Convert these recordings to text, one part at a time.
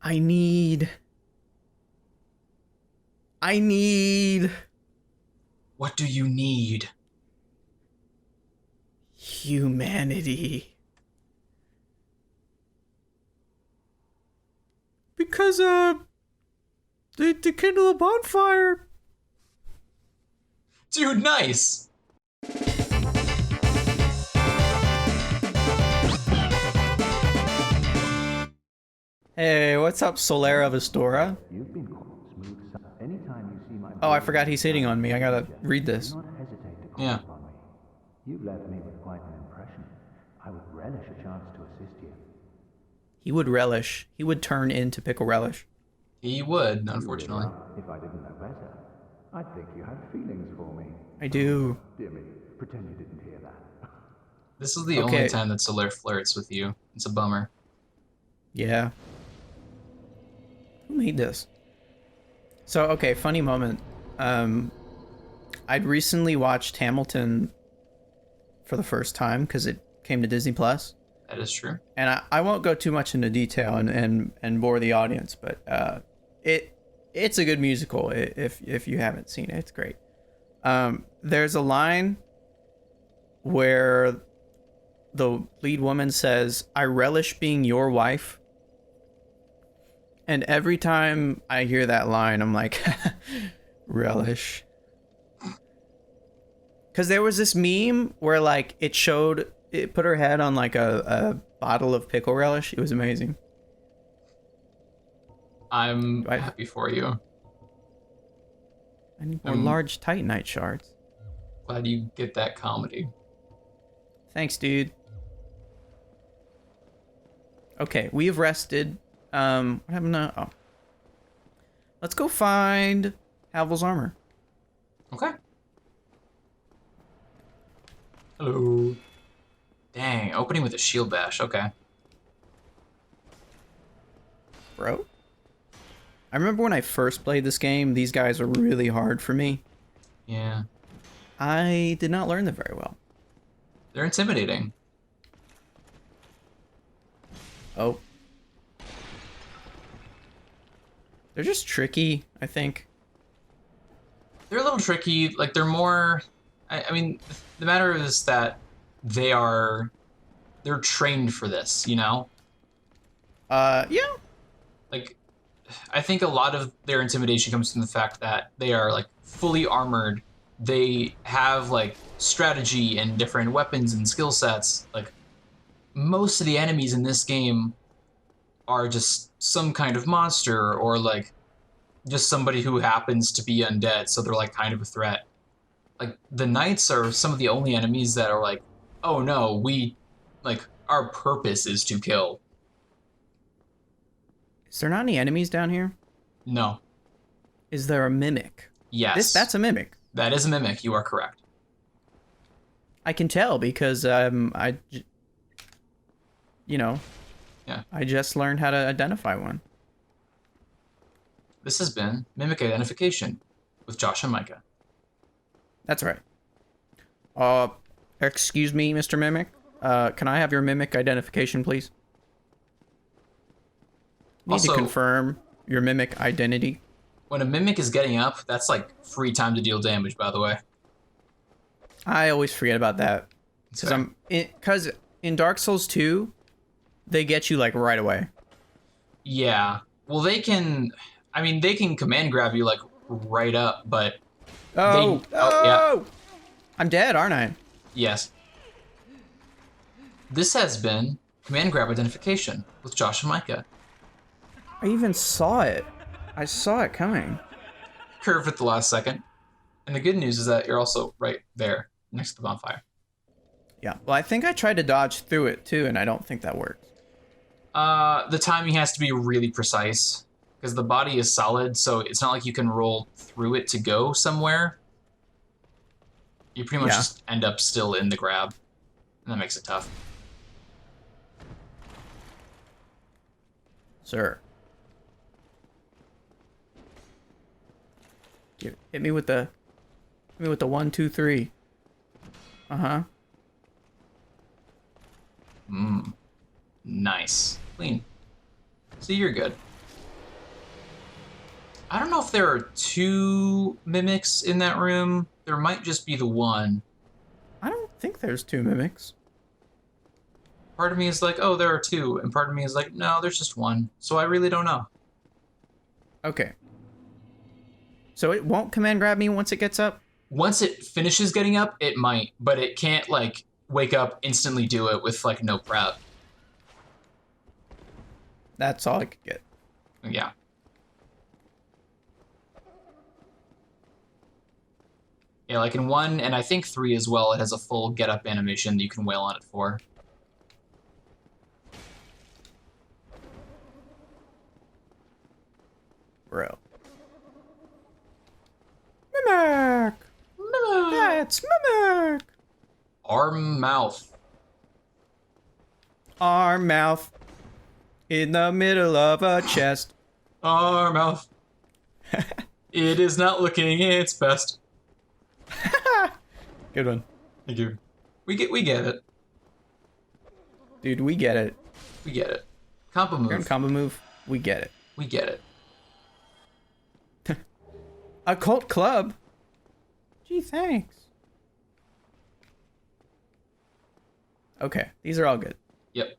I need... I need... What do you need? humanity. Because, to kindle a bonfire. Dude, nice! Hey, what's up, Solera Vistora? You've been called smooth side. Anytime you see my Oh, I forgot he's hitting on me. I gotta read this. do not hesitate to call Yeah. upon me. You've left me with quite an impression. I would relish a chance to assist you. He would relish. He would turn into pickle relish. He would, unfortunately. If I didn't know better, I'd think you had feelings for me. I do. Dear me, pretend you didn't hear that. This is the Okay. only time that Soler flirts with you. It's a bummer. Yeah. Who made this? So, okay, funny moment. I'd recently watched Hamilton for the first time because it came to Disney Plus. That is true. And I won't go too much into detail and bore the audience, but it's a good musical if you haven't seen it. It's great. There's a line where the lead woman says, "I relish being your wife." And every time I hear that line, I'm like, relish. Because there was this meme where, like, it put her head on, like, a bottle of pickle relish. It was amazing. I'm Right. happy for you. I need more large Titanite shards. Glad you get that comedy. Thanks, dude. Okay, we have rested. What happened to... Oh. Let's go find Havel's armor. Okay. Hello. Dang, opening with a shield bash. Okay. Bro. I remember when I first played this game, these guys were really hard for me. Yeah. I did not learn them very well. They're intimidating. Oh. They're just tricky, I think. They're a little tricky. Like, they're more... I mean, the matter is that they're trained for this, you know? Yeah. Like, I think a lot of their intimidation comes from the fact that they are, like, fully armored. They have, like, strategy and different weapons and skill sets. Like, most of the enemies in this game are just some kind of monster or, like, just somebody who happens to be undead, so they're, like, kind of a threat. Like, the knights are some of the only enemies that are like, oh no, our purpose is to kill. Is there not any enemies down here? No. Is there a mimic? Yes. That's a mimic. That is a mimic, you are correct. I can tell because, Yeah. I just learned how to identify one. This has been Mimic Identification with Josh and Micah. That's right. Excuse me, Mr. Mimic. Can I have your mimic identification, please? Need Also, to confirm your mimic identity. when a mimic is getting up, that's like free time to deal damage, by the way. I always forget about that. Because in Dark Souls 2, they get you like right away. Yeah. Well, they can command grab you like right up, but Oh, yeah. I'm dead, aren't I? Yes. This has been Command Grab Identification with Josh and Micah. I even saw it. I saw it coming. Curved at the last second. And the good news is that you're also right there, next to the bonfire. Yeah, well, I think I tried to dodge through it too, and I don't think that worked. The timing has to be really precise, because the body is solid, so it's not like you can roll through it to go somewhere. You pretty much just end up still in the grab, and that makes it tough. Sir. Hit me with the 1, 2, 3. Uh-huh. Nice. Clean. See, you're good. I don't know if there are 2 mimics in that room. There might just be the one. I don't think there's 2 mimics. Part of me is like, oh, there are 2. And part of me is like, no, there's just one. So I really don't know. Okay. So it won't command grab me once it gets up? Once it finishes getting up, it might. But it can't, like, wake up, instantly do it with, like, no prep. That's all I could get. Yeah. Yeah, like in 1, and I think 3 as well, it has a full get-up animation that you can wail on it for. Bro. Mimic! That's Mimic! Arm mouth. Arm mouth. In the middle of a chest. Arm mouth. It is not looking its best. Good one. Thank you. We get it. Dude, we get it. We get it. Combo You're in move. combo move. We get it. We get it. A cult club? Gee, thanks. Okay, these are all good. Yep.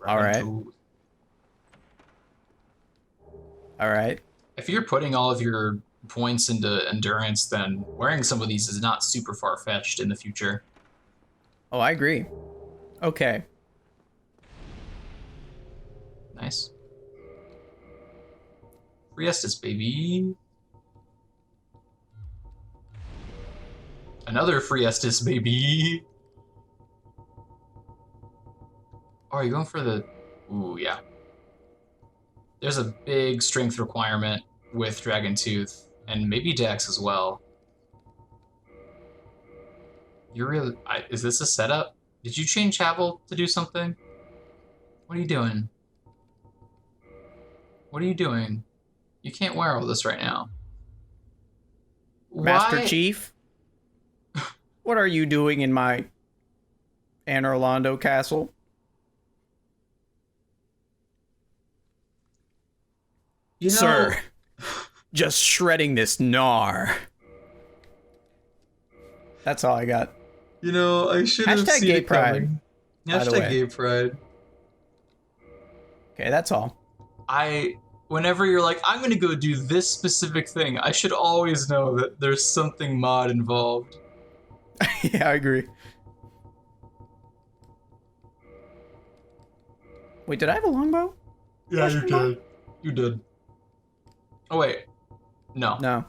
All right. Ooh. All right. If you're putting all of your points into endurance, then wearing some of these is not super far-fetched in the future. Oh, I agree. Okay. Nice. Free Estes, baby. Another free Estes, baby. Oh, are you going for the... Ooh, yeah. There's a big strength requirement with Dragon Tooth, and maybe Dex as well. You're really... is this a setup? Did you change Havel to do something? What are you doing? What are you doing? You can't wear all this right now. Master Why? Chief? What are you doing in my Anne Orlando castle? You know, Sir, just shredding this gnar. That's all I got. You know, I should have Hashtag seen gay it pride, coming. by the Hashtag way. gay pride. Okay, that's all. Whenever you're like, I'm gonna go do this specific thing, I should always know that there's something mod involved. Yeah, I agree. Wait, did I have a longbow? Yeah, you Question mark? did. You did. Oh wait, no. No.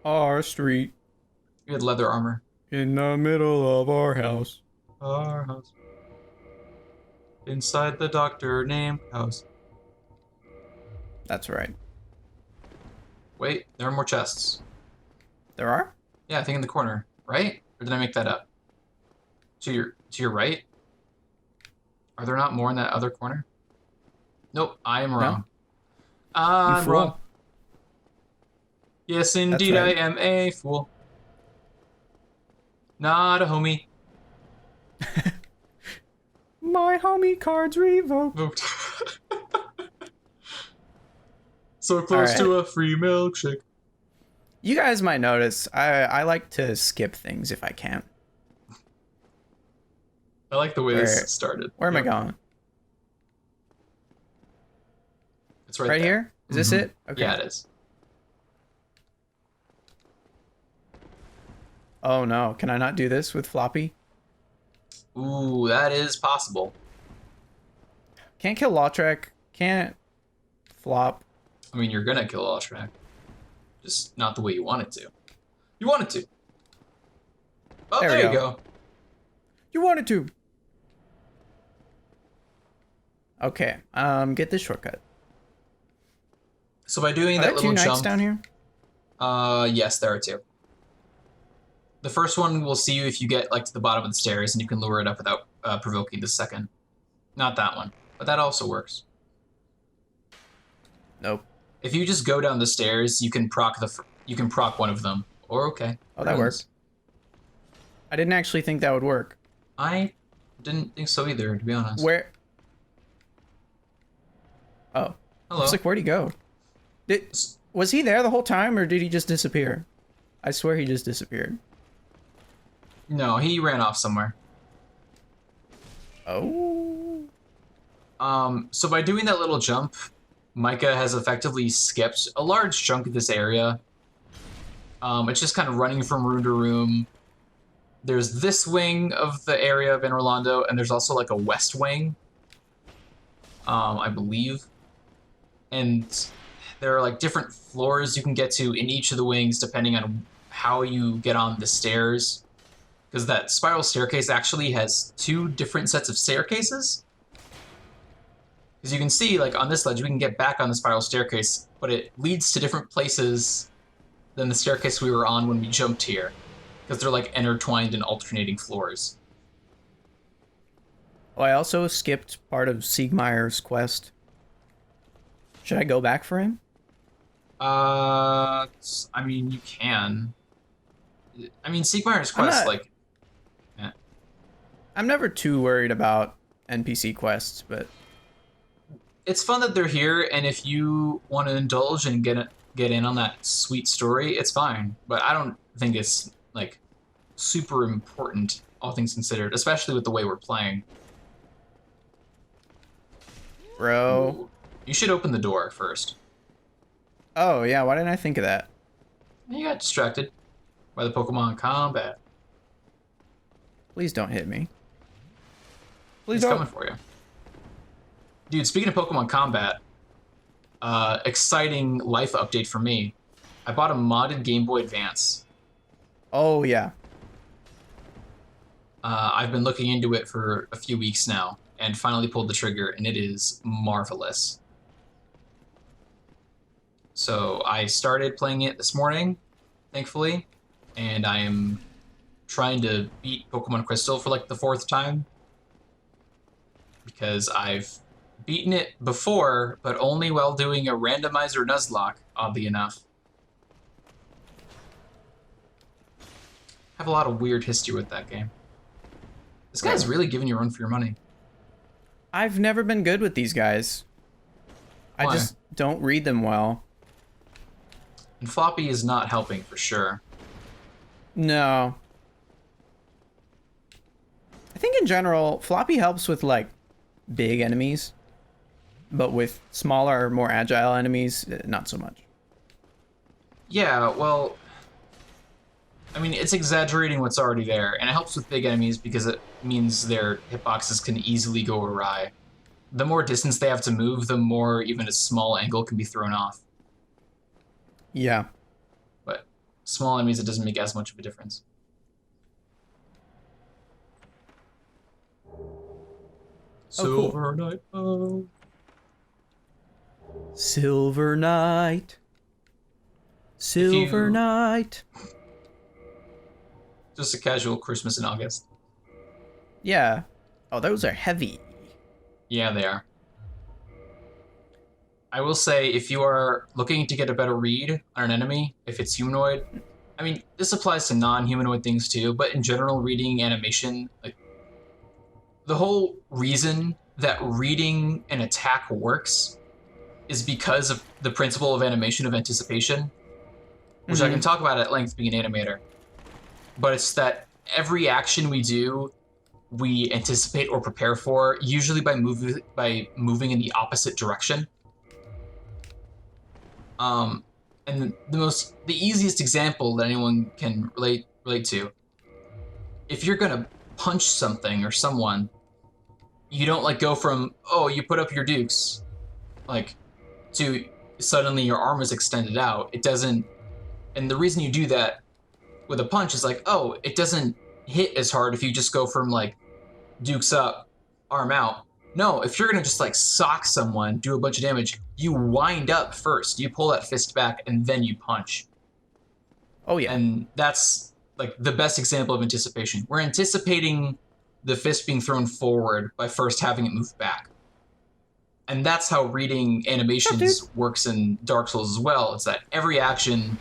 Our street You had leather armor. in the middle of our house. Our house. Inside the doctor named house. That's right. Wait, there are more chests. There are? Yeah, I think in the corner, right? Or did I make that up? To your right? Are there not more in that other corner? Nope, I am wrong. I'm fool. wrong. Yes, indeed, right. I am a fool. Not a homie. My homie card's revoked. Vote. So close All to a free milkshake. You guys might notice I like to skip things if I can. I like the way this started. Where am I Yep. going? It's right Right there. here? Is this Mhm. it? Okay. Yeah, it is. Oh no, can I not do this with floppy? Ooh, that is possible. Can't kill Lautrec. Can't flop. I mean, you're gonna kill Oshrak. Just not the way you want it to. You want it to. Oh, There there, we you go. go. You wanted to. Okay, get this shortcut. So by doing Are that there two little knights jump, down here? Yes, there are 2. The first one will see you if you get like to the bottom of the stairs, and you can lure it up without provoking the second. Not that one, but that also works. Nope. If you just go down the stairs, you can proc one of them. Or okay. Oh, that Runes. worked. I didn't actually think that would work. I Didn't think so either, to be honest. Where? Oh. I Hello. was like, where'd he go? Was he there the whole time, or did he just disappear? I swear he just disappeared. No, he ran off somewhere. Oh. So by doing that little jump, Micah has effectively skipped a large chunk of this area. It's just kind of running from room to room. There's this wing of the area of Anor Londo, and there's also like a west wing, I believe. And there are like different floors you can get to in each of the wings depending on how you get on the stairs. Because that spiral staircase actually has 2 different sets of staircases. Because you can see, like, on this ledge, we can get back on the spiral staircase, but it leads to different places than the staircase we were on when we jumped here. Because they're, like, intertwined and alternating floors. Oh, I also skipped part of Siegmeyer's quest. Should I go back for him? I mean, you can. I mean, Siegmeyer's quest, like... Yeah. I'm never too worried about NPC quests, but... It's fun that they're here, and if you want to indulge and get in on that sweet story, it's fine. But I don't think it's, like, super important, all things considered, especially with the way we're playing. Bro. Ooh. You should open the door first. Oh, yeah, why didn't I think of that? You got distracted by the Pokemon combat. Please don't hit me. Please It's don't. coming for you. Dude, speaking of Pokemon combat, exciting life update for me. I bought a modded Game Boy Advance. Oh, yeah. I've been looking into it for a few weeks now, and finally pulled the trigger, and it is marvelous. So I started playing it this morning, thankfully, and I am trying to beat Pokemon Crystal for like the 4th time. Because I've beaten it before, but only while doing a randomizer Nuzlocke, oddly enough. I have a lot of weird history with that game. This guy's really giving you a run for your money. I've never been good with these guys. Why? I just don't read them well. And Floppy is not helping, for sure. No. I think in general, Floppy helps with, like, big enemies. But with smaller, more agile enemies, not so much. Yeah, well... I mean, it's exaggerating what's already there, and it helps with big enemies because it means their hitboxes can easily go awry. The more distance they have to move, the more even a small angle can be thrown off. Yeah. But small enemies, it doesn't make as much of a difference. Cool. Silver Knight. Oh. Silver Knight. Silver Knight. Just a casual Christmas in August. Yeah. Oh, those are heavy. Yeah, they are. I will say, if you are looking to get a better read on an enemy, if it's humanoid, I mean, this applies to non-humanoid things too, but in general, reading animation, like, the whole reason that reading an attack works is because of the principle of animation of anticipation, which I can talk about at length being an animator. But it's that every action we do, we anticipate or prepare for, usually by moving in the opposite direction. And the easiest example that anyone can relate to, if you're gonna punch something or someone, you don't like go from, oh, you put up your dukes, like, to suddenly your arm is extended out. It doesn't, and the reason you do that with a punch is like, oh, it doesn't hit as hard if you just go from like dukes up, arm out. No, if you're gonna just like sock someone, do a bunch of damage, you wind up first. You pull that fist back and then you punch. Oh yeah. And that's like the best example of anticipation. We're anticipating the fist being thrown forward by first having it move back. And that's how reading animations works in Dark Souls as well. It's that every action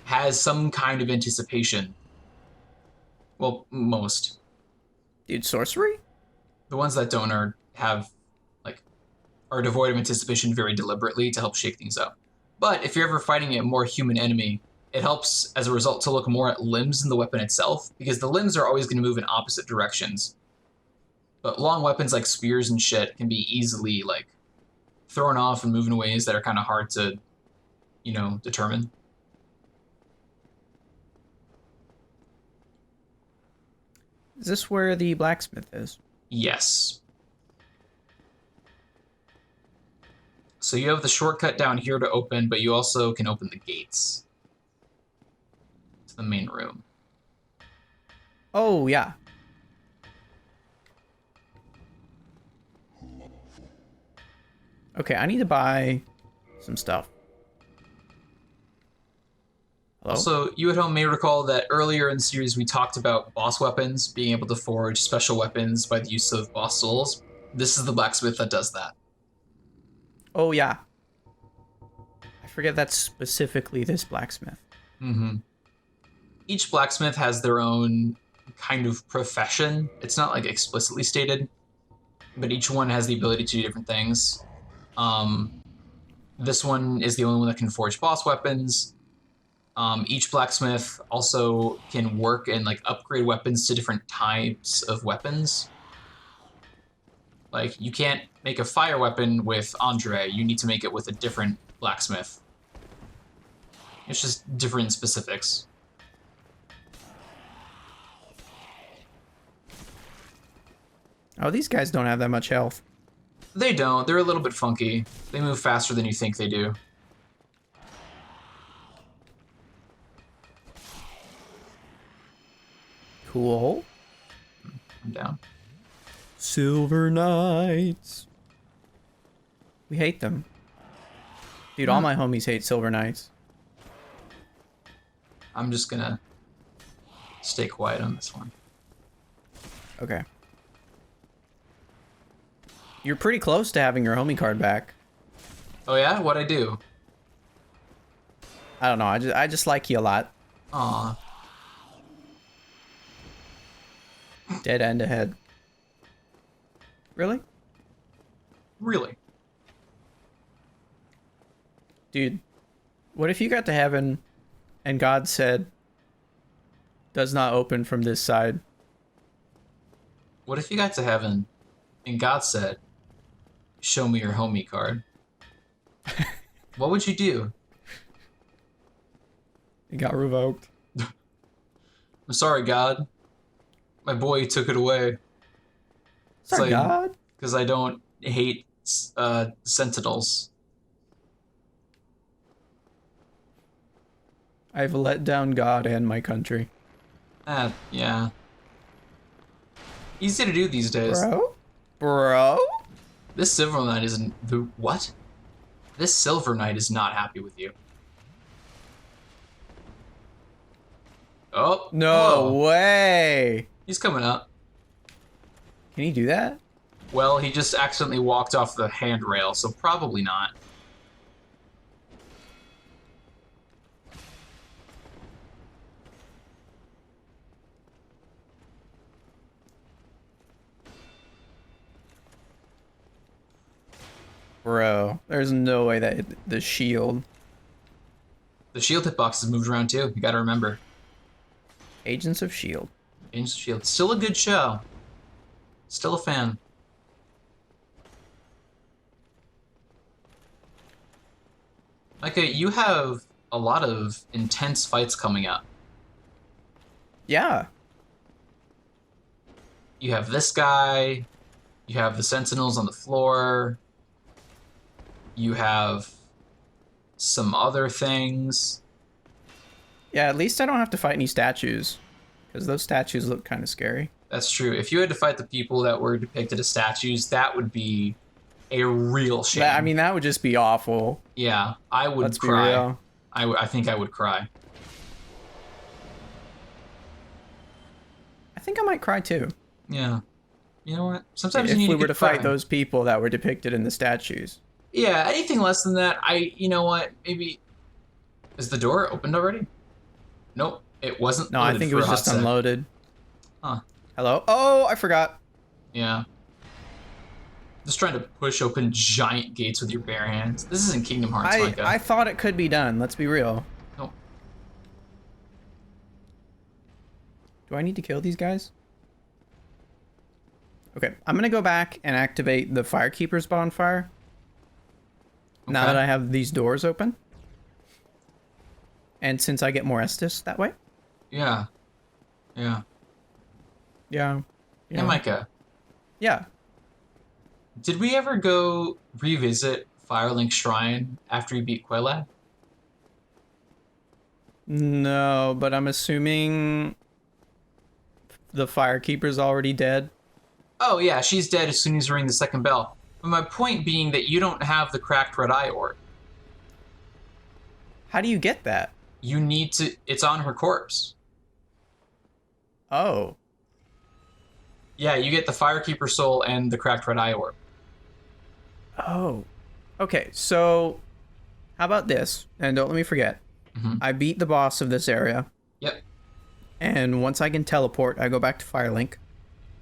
has some kind of anticipation. Well, most. Dude, sorcery? The ones that don't are devoid of anticipation very deliberately to help shake things up. But if you're ever fighting a more human enemy, it helps as a result to look more at limbs than the weapon itself, because the limbs are always going to move in opposite directions. But long weapons like spears and shit can be easily like thrown off and move in ways that are kind of hard to, determine. Is this where the blacksmith is? Yes. So you have the shortcut down here to open, but you also can open the gates to the main room. Oh, yeah. Okay, I need to buy some stuff. Hello? Also, you at home may recall that earlier in the series we talked about boss weapons, being able to forge special weapons by the use of boss souls. This is the blacksmith that does that. Oh, yeah. I forget that's specifically this blacksmith. Mm-hmm. Each blacksmith has their own kind of profession. It's not like explicitly stated, but each one has the ability to do different things. This one is the only one that can forge boss weapons. Each blacksmith also can work and like upgrade weapons to different types of weapons. Like, you can't make a fire weapon with Andre. You need to make it with a different blacksmith. It's just different specifics. Oh, these guys don't have that much health. They don't. They're a little bit funky. They move faster than you think they do. Cool. I'm down. Silver Knights. We hate them. Dude, all my homies hate Silver Knights. I'm just gonna stay quiet on this one. Okay. You're pretty close to having your homie card back. Oh yeah? What'd I do? I don't know. I just like you a lot. Aw. Dead end ahead. Really? Really? Dude, what if you got to heaven and God said, does not open from this side? What if you got to heaven and God said, show me your homie card? What would you do? It got revoked. I'm sorry, God. My boy took it away. Sorry, God. Because I don't hate sentinels. I've let down God and my country. Yeah. Easy to do these days. Bro? This Silver Knight isn't... What? This Silver Knight is not happy with you. Oh. No way. He's coming up. Can he do that? Well, he just accidentally walked off the handrail, so probably not. Bro, there's no way that the shield. The shield hitbox has moved around too, you gotta remember. Agents of S.H.I.E.L.D. Agents of S.H.I.E.L.D. Still a good show. Still a fan. Micah, you have a lot of intense fights coming up. Yeah. You have this guy. You have the sentinels on the floor. You have some other things. Yeah, at least I don't have to fight any statues. Because those statues look kind of scary. That's true. If you had to fight the people that were depicted as statues, that would be a real shame. I mean, that would just be awful. Yeah, I would Let's cry. be real. I think I would cry. I think I might cry too. Yeah. You know what? Sometimes If you need we to were get to fight cry. those people that were depicted in the statues. Yeah, anything less than that, you know what? Maybe... Is the door opened already? Nope, it wasn't. No, I think it was just unloaded. Huh. Hello? Oh, I forgot. Yeah. Just trying to push open giant gates with your bare hands. This isn't Kingdom Hearts, Micah. I thought it could be done. Let's be real. No. Do I need to kill these guys? Okay, I'm gonna go back and activate the Firekeeper's bonfire. Okay. Now that I have these doors open. And since I get more Estus that way. Yeah. Yeah. Yeah. Yeah, Micah. Yeah. Did we ever go revisit Firelink Shrine after you beat Quelaag? No, but I'm assuming the Firekeeper's already dead. Oh yeah, she's dead as soon as you ring the second bell. But my point being that you don't have the cracked red eye orb. How do you get that? You need to... It's on her corpse. Oh. Yeah, you get the Firekeeper soul and the cracked red eye orb. Oh. Okay, so how about this? And don't let me forget. Mm-hmm. I beat the boss of this area. Yep. And once I can teleport, I go back to Firelink.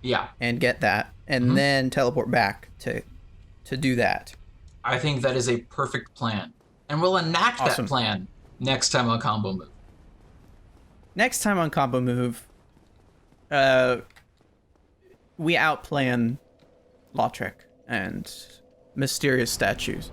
Yeah. And get that. And then teleport back to do that. I think that is a perfect plan. And we'll enact that plan next time on Combo Move. Next time on Combo Move, we outplan Lautrec and mysterious statues.